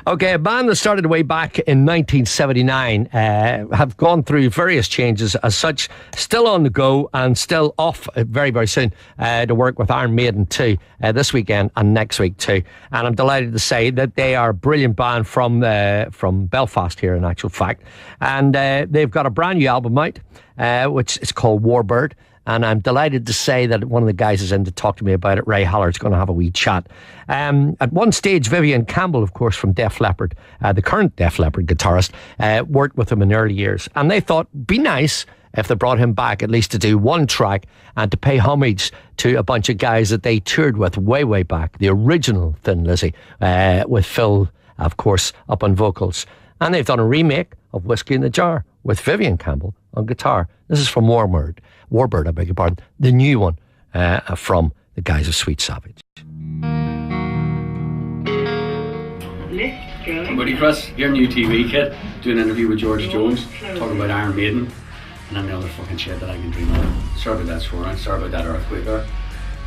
Okay, a band that started way back in 1979 have gone through various changes as such, still on the go and still off very, very soon to work with Iron Maiden too, this weekend and next week too. And I'm delighted to say that they are a brilliant band from Belfast here in actual fact. And they've got a brand new album out, which is called Warbird. And I'm delighted to say that one of the guys is in to talk to me about it. Ray Hallard's going to have a wee chat. At one stage, Vivian Campbell, of course, from Def Leppard, the current Def Leppard guitarist, worked with him in early years. And they thought, be nice if they brought him back at least to do one track and to pay homage to a bunch of guys that they toured with way, way back. The original Thin Lizzy, with Phil, of course, up on vocals. And they've done a remake of Whiskey in the Jar with Vivian Campbell on guitar. This is from Warbird, I beg your pardon, the new one from the guys of Sweet Savage. I'm Buddy Chris, you're a new TV kid, doing an interview with George Jones, talking about Iron Maiden, and then the other fucking shit that I can dream of. Sorry about that swearing, sorry about that earthquake there,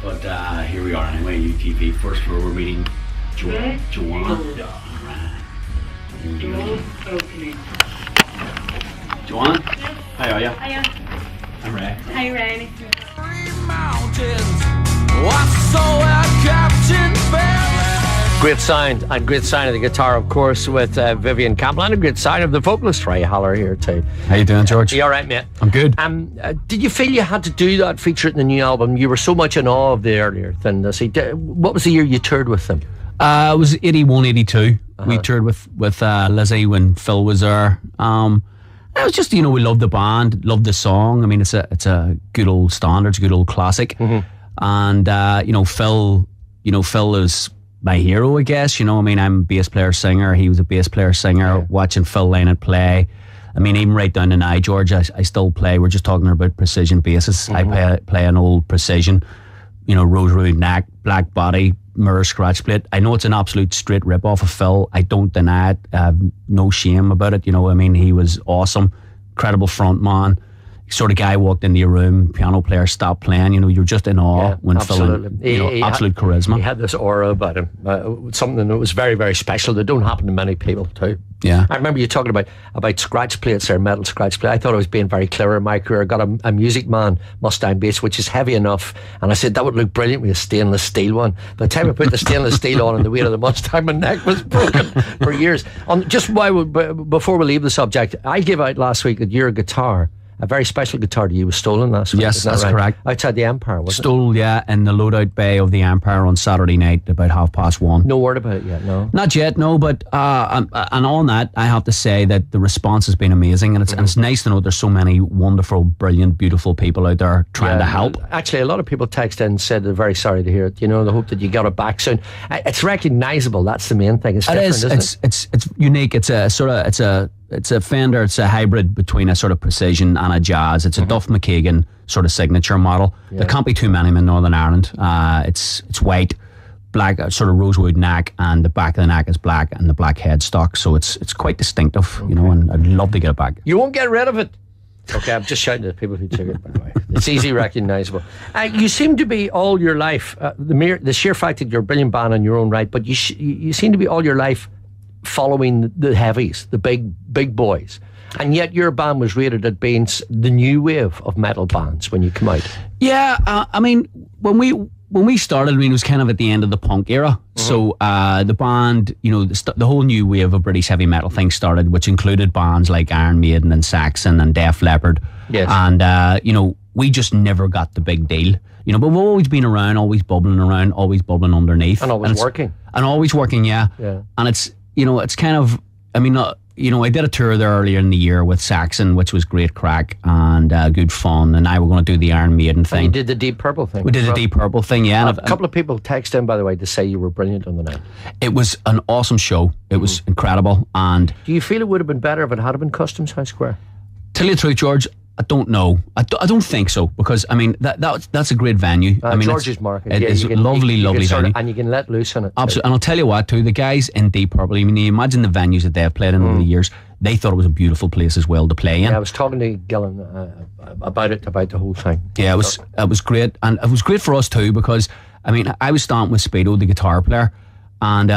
but here we are anyway, UTV, first floor, we're meeting Joanna. Joanna, how are you? Hiya. I'm Ray. Hi, Ray. Great sound, and great sound of the guitar, of course, with Vivian Campbell, and a great sound of the vocalist Ray Haller here too. How you doing, George? You all right, mate? I'm good. Did you feel you had to do that feature in the new album? You were so much in awe of the earlier Thin Lizzy. What was the year you toured with them? It was 81, 82. We toured with Lizzy when Phil was there. It was just, we loved the band, loved the song. I mean, it's a good old standard, it's a good old classic. Mm-hmm. And Phil is my hero, I guess. I'm a bass player singer. He was a bass player singer. Yeah. Watching Phil Lynott play. I mean, even right down to now, George, I still play. We're just talking about precision basses. Mm-hmm. I play an old precision, rosewood neck, black body, mirror scratch plate. I know it's an absolute straight rip off of Phil. I don't deny it. I have no shame about it. He was awesome, incredible front man. Sort of guy walked into your room, piano player stopped playing. You're just in awe when absolutely. Phil, absolute charisma. He had this aura about him, something that was very, very special. That don't happen to many people too. Yeah, I remember you talking about scratch plates there, metal scratch plate. I thought I was being very clever in my career. I got a Music Man Mustang bass, which is heavy enough, and I said that would look brilliant with a stainless steel one. By the time I put the stainless steel on and the weight of the Mustang, my neck was broken for years. Before we leave the subject, I gave out last week that your guitar, a very special guitar to you, was stolen last week. Yes, that's right? Correct. Outside the Empire, wasn't Stole, yeah, in the loadout bay of the Empire on Saturday night about 1:30. No word about it yet, no? Not yet, no, but and on that, I have to say that the response has been amazing, and it's nice to know there's so many wonderful, brilliant, beautiful people out there trying to help. Actually, a lot of people texted in and said they're very sorry to hear it. They hope that you got it back soon. It's recognisable, that's the main thing. It's different, isn't it? It's unique. It's a Fender, it's a hybrid between a sort of precision and a jazz. It's a Duff McKagan sort of signature model. Yeah. There can't be too many in Northern Ireland. It's white, black, sort of rosewood neck, and the back of the neck is black and the black headstock. So it's quite distinctive, and I'd love to get it back. You won't get rid of it. Okay, I'm just shouting at people who took it, by the way. It's easily recognisable. You seem to be all your life, the sheer fact that you're a brilliant band in your own right, but you seem to be all your life following the heavies, the big boys, and yet your band was rated at being the new wave of metal bands when you come out. Yeah, when we started, it was kind of at the end of the punk era. Mm-hmm. So the band, the whole new wave of British heavy metal thing started, which included bands like Iron Maiden and Saxon and Def Leppard. Yes. And we just never got the big deal. But we've always been around, always bubbling around, always bubbling underneath, and always working. And always working, yeah. And it's kind of, I did a tour there earlier in the year with Saxon, which was great crack and good fun. And now we're going to do the Iron Maiden thing. You did the Deep Purple thing. We did the Deep Purple thing, yeah. And a couple of people texted in, by the way, to say you were brilliant on the night. It was an awesome show. It was incredible. And do you feel it would have been better if it had been Customs House Square? Tell you the truth, George, I don't know. I don't think so, because that's a great venue. George's Market. It's a lovely venue, and you can let loose on it. Absolutely. And I'll tell you what, too, the guys in Deep Purple, you imagine the venues that they've played in over the years. They thought it was a beautiful place as well to play in. Yeah, I was talking to Gillen about the whole thing. Yeah, it was great, and it was great for us too, because I was starting with Speedo, the guitar player, and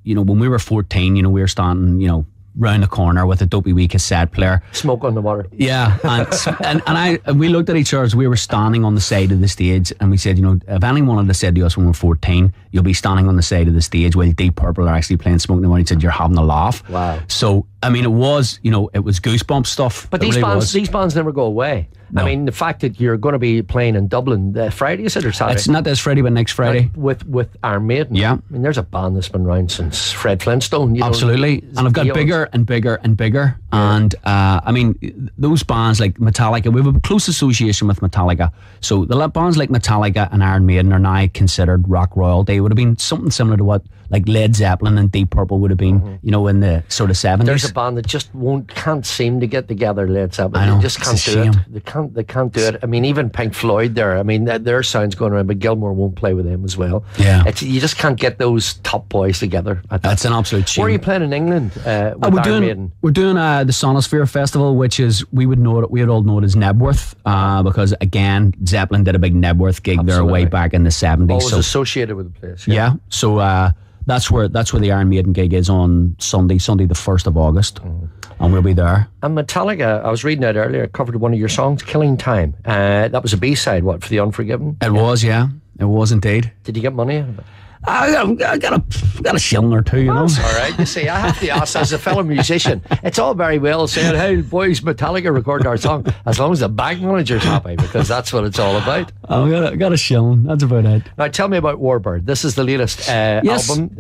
when we were 14, we were standing, round the corner with a dopey wee cassette player. Smoke on the water. Yeah, and we looked at each other as we were standing on the side of the stage, and we said, if anyone had said to us when we were 14, you'll be standing on the side of the stage while Deep Purple are actually playing Smoke on the Water, he said, you're having a laugh. Wow. So, it was, it was goosebump stuff. But these bands never go away. No. I mean, the fact that you're going to be playing in Dublin Friday, is it, or Saturday? It's not this Friday, but next Friday. With Iron Maiden. Yeah. I mean, there's a band that's been around since Fred Flintstone. Absolutely. And I've got bigger and bigger and bigger. Yeah. And, those bands like Metallica, we have a close association with Metallica. So the bands like Metallica and Iron Maiden are now considered rock royalty. It would have been something similar to what like Led Zeppelin and Deep Purple would have been, in the sort of 70s. There's a band that just can't seem to get together, Led Zeppelin. I know, they just can't do it. They can't do it. I mean, even Pink Floyd there, I mean, their sound's going around, but Gilmour won't play with them as well. Yeah. You just can't get those top boys together. That's an absolute shame. Where are you playing in England with Iron Maiden? We're doing the Sonosphere Festival, which is, we would all know it as Nebworth, because again, Zeppelin did a big Nebworth gig there way back in the 70s. Always associated with the place. Yeah. So that's where the Iron Maiden gig is on Sunday the 1st of August. And we'll be there. And Metallica, I was reading out earlier, covered one of your songs, Killing Time. That was a B-side, for The Unforgiven? It was, yeah. It was indeed. Did you get money out of it? I got a shilling or two, That's all right. You see, I have to ask, as a fellow musician, it's all very well saying, hey, boys, Metallica recorded our song, as long as the bank manager's happy, because that's what it's all about. I got a shilling. That's about it. Now, tell me about Warbird. This is the latest album.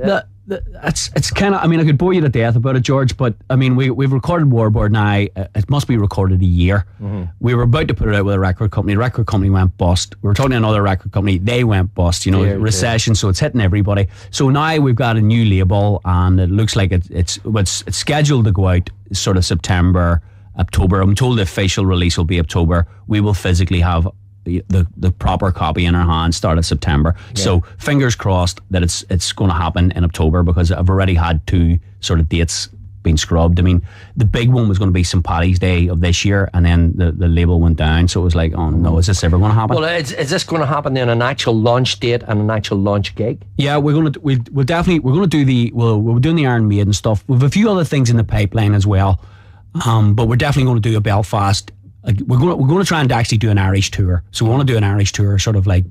It's kind of, I could bore you to death about it, George, but we've recorded Warbird now. It must be recorded a year. We were about to put it out with a record company. The record company went bust. We were talking to another record company. They went bust. Recession, so it's hitting everybody. So now we've got a new label, and it looks like it's scheduled to go out sort of September, October. I'm told the official release will be October. We will physically have the proper copy in our hands start of September. Yeah. So fingers crossed that it's going to happen in October, because I've already had 2 sort of dates being scrubbed. I mean, the big one was going to be St. Paddy's Day of this year, and then the label went down. So it was like, oh no, is this ever going to happen? Well, is this going to happen then, an actual launch date and an actual launch gig? Yeah, we're doing the Iron Maiden stuff. We've a few other things in the pipeline as well, but we're definitely going to do a Belfast. We're going to try and actually do an Irish tour. So we want to do an Irish tour, sort of like,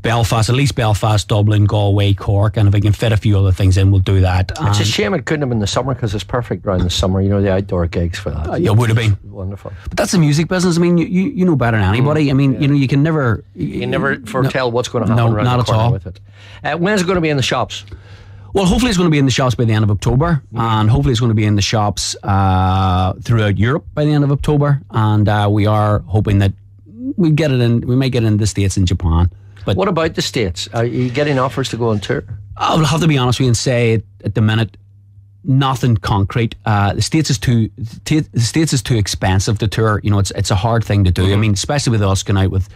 Belfast, at least Belfast, Dublin, Galway, Cork, and if we can fit a few other things in, we'll do that. It's a shame it couldn't have been the summer, because it's perfect around the summer, the outdoor gigs for that. Yeah, it would have been. Wonderful. But that's the music business. I mean, you know better than anybody. You can never... You can never foretell what's going to happen around the corner with it. When is it going to be in the shops? Well, hopefully it's going to be in the shops by the end of October, and hopefully it's going to be in the shops throughout Europe by the end of October, and we are hoping that we may get it in the States and Japan. But what about the States? Are you getting offers to go on tour? I will have to be honest with you and say at the minute, nothing concrete. The States is too expensive to tour. It's a hard thing to do. I mean, especially with us going out with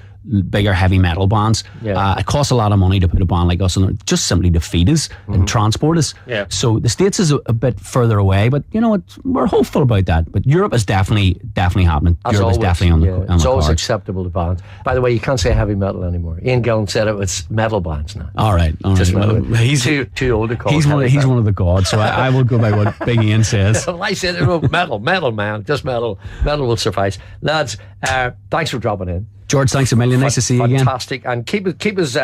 bigger heavy metal bands. Yeah. It costs a lot of money to put a band like us on, just simply to feed us and transport us. Yeah. So the States is a bit further away, but we're hopeful about that. But Europe is definitely happening. As Europe always, is definitely on the it's always cards. acceptable to bands. By the way, you can't say heavy metal anymore. Ian Gillan said it's metal bands now. All right. Just well, he's too old to call. He's one of the gods, so I will go by what Big Ian says. I said metal, man, just metal. Metal will suffice. Lads, thanks for dropping in. George, thanks a million. Nice to see you again. Fantastic. And keep us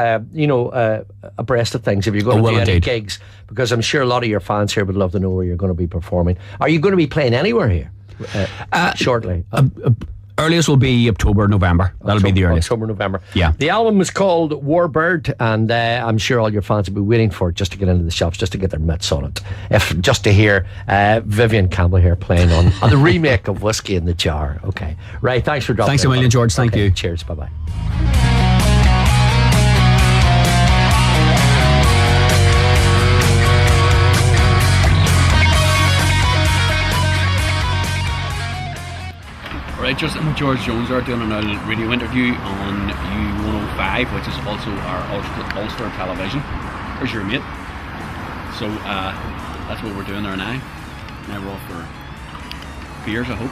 abreast of things if you're going to do any gigs, because I'm sure a lot of your fans here would love to know where you're going to be performing. Are you going to be playing anywhere here shortly? Earliest will be October, November. That'll be the earliest. October, November. Yeah. The album is called Warbird, and I'm sure all your fans will be waiting for it just to get into the shops, just to get their mitts on it. Just to hear Vivian Campbell here playing on the remake of Whiskey in the Jar. Okay. Right, thanks for dropping in. Thanks a million, George. Thank you. Cheers. Bye-bye. Right, just with George Jones are doing a radio interview on U105, which is also our Ulster television. Where's your mate? So that's what we're doing there now. Now we're off for beers, I hope.